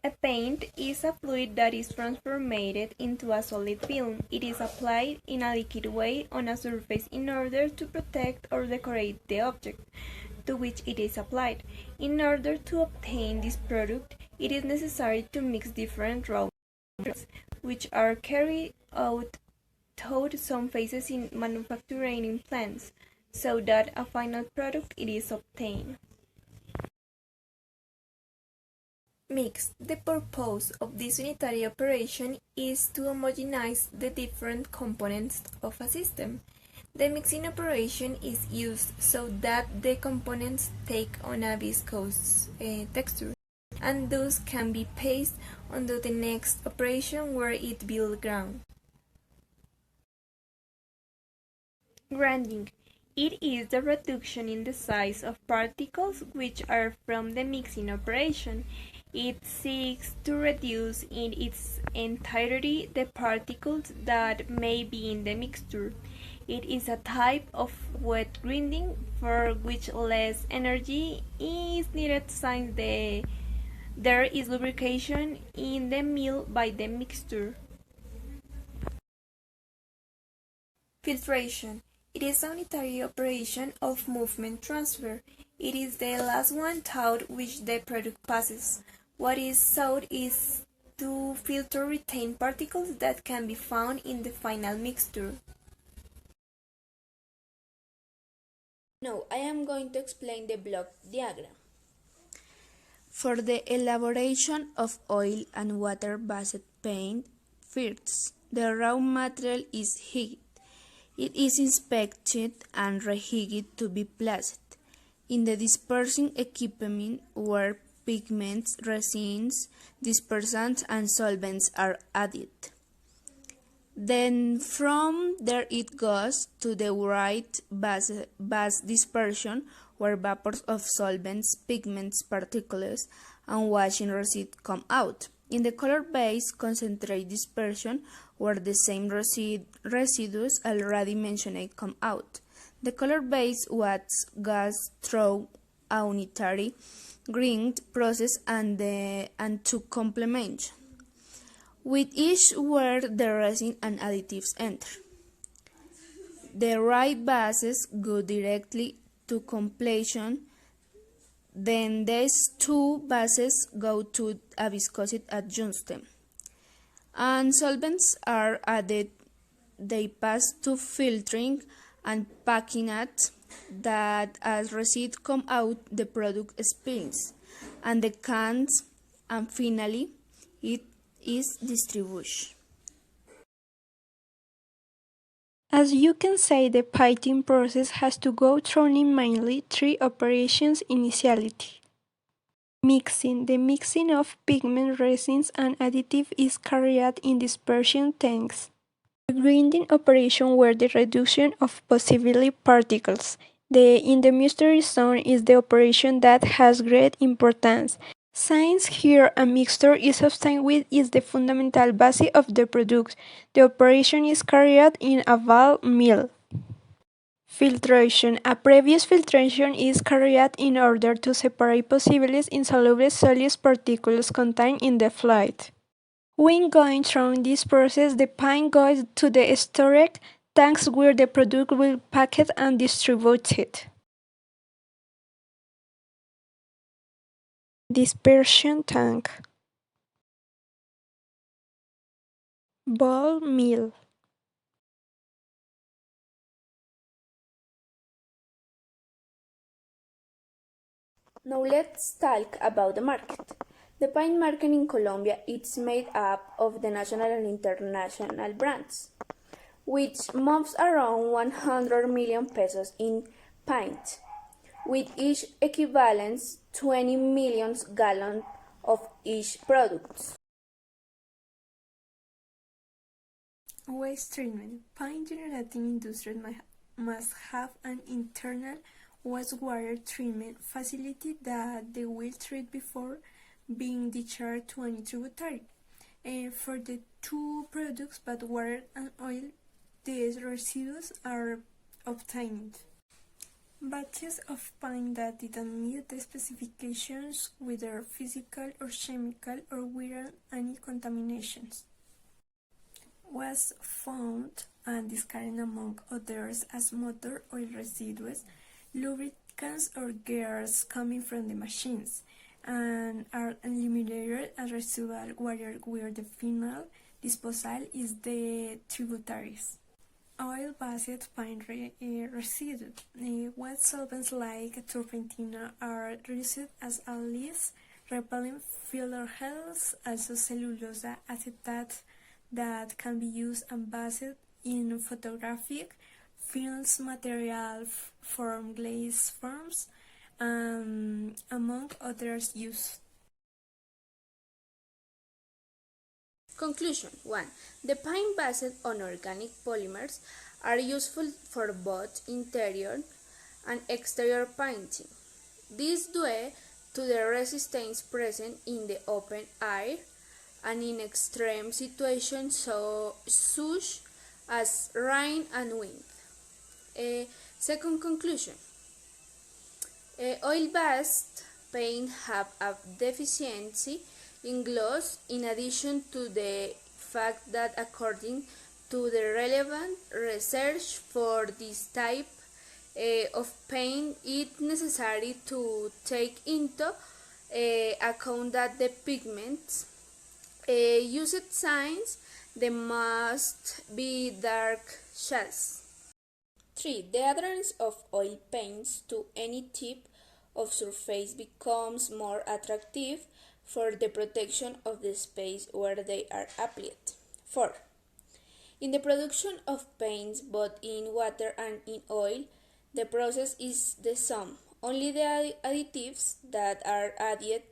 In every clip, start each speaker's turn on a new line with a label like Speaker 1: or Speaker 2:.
Speaker 1: A paint is a fluid that is transformed into a solid film. It is applied in a liquid way on a surface in order to protect or decorate the object to which it is applied. In order to obtain this product, it is necessary to mix different raw materials, which are carried out through some phases in manufacturing plants, so that a final product it is obtained. Mix. The purpose of this unitary operation is to homogenize the different components of a system. The mixing operation is used so that the components take on a viscous texture, and thus can be passed on to the next operation where it will ground. Grinding. It is the reduction in the size of particles which are from the mixing operation. It seeks to reduce in its entirety the particles that may be in the mixture. It is a type of wet grinding for which less energy is needed since there is lubrication in the mill by the mixture. Filtration. It is a unitary operation of movement transfer. It is the last one through which the product passes. What is sought is to filter retained particles that can be found in the final mixture.
Speaker 2: Now I am going to explain the block diagram. For the elaboration of oil and water-based paint, first, the raw material is heated. It is inspected and reheated to be placed in the dispersing equipment where pigments, resins, dispersants, and solvents are added. Then from there it goes to the white base dispersion where vapors of solvents, pigments, particles, and washing residue come out. In the color base concentrate dispersion where the same residues already mentioned come out. The color base goes through a unitary grind process and to complement with each where the resin and additives enter. The right bases go directly to completion, then these two bases go to a viscosity adjustment, and solvents are added. They pass to filtering and packing at that as residue come out the product spills and the cans, and finally it is distribution.
Speaker 3: As you can see, the painting process has to go through mainly three operations initially. Mixing. The mixing of pigment, resins, and additive is carried out in dispersion tanks. The grinding operation where the reduction of possibly particles. In the mystery zone is the operation that has great importance. Since here a mixture is obtained with is the fundamental base of the product, the operation is carried out in a ball mill. Filtration. A previous filtration is carried out in order to separate possibly insoluble solid particles contained in the fluid. When going through this process, the paint goes to the storage tanks where the product will be packed and distributed. Dispersion tank. Ball mill.
Speaker 2: Now let's talk about the market. The paint market in Colombia is made up of the national and international brands, which moves around 100 million pesos in paint, with each equivalents 20 million gallons of each product.
Speaker 3: Waste treatment. Paint generating industries must have an internal wastewater treatment facility that they will treat before being discharged to any tributary. For the two products, but water and oil, these residues are obtained. Batches of paint that didn't meet the specifications, whether physical or chemical, or without any contaminations, was found and discarded among others as motor oil residues, lubricants or gears coming from the machines, and are eliminated as residual water where the final disposal is the tributaries. Oil-based paint residue. Wet solvents like turpentine are used as a least repellent filler heads, also cellulose acetate that can be used and based in photographic films, material form glaze forms, among others used.
Speaker 2: Conclusion 1. The paint based on organic polymers are useful for both interior and exterior painting. This due to the resistance present in the open air and in extreme situations such as rain and wind. Second conclusion. Oil-based paint have a deficiency in gloss, in addition to the fact that according to the relevant research for this type of paint, it's necessary to take into account that the pigments used signs they must be dark shades. 3. The adherence of oil paints to any type of surface becomes more attractive for the protection of the space where they are applied. 4. In the production of paints both in water and in oil, the process is the same, only the additives that are added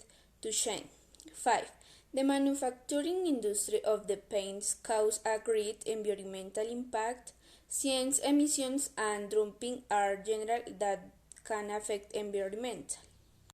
Speaker 2: to change. 5. The manufacturing industry of the paints cause a great environmental impact, since emissions and dumping are general that can affect environment.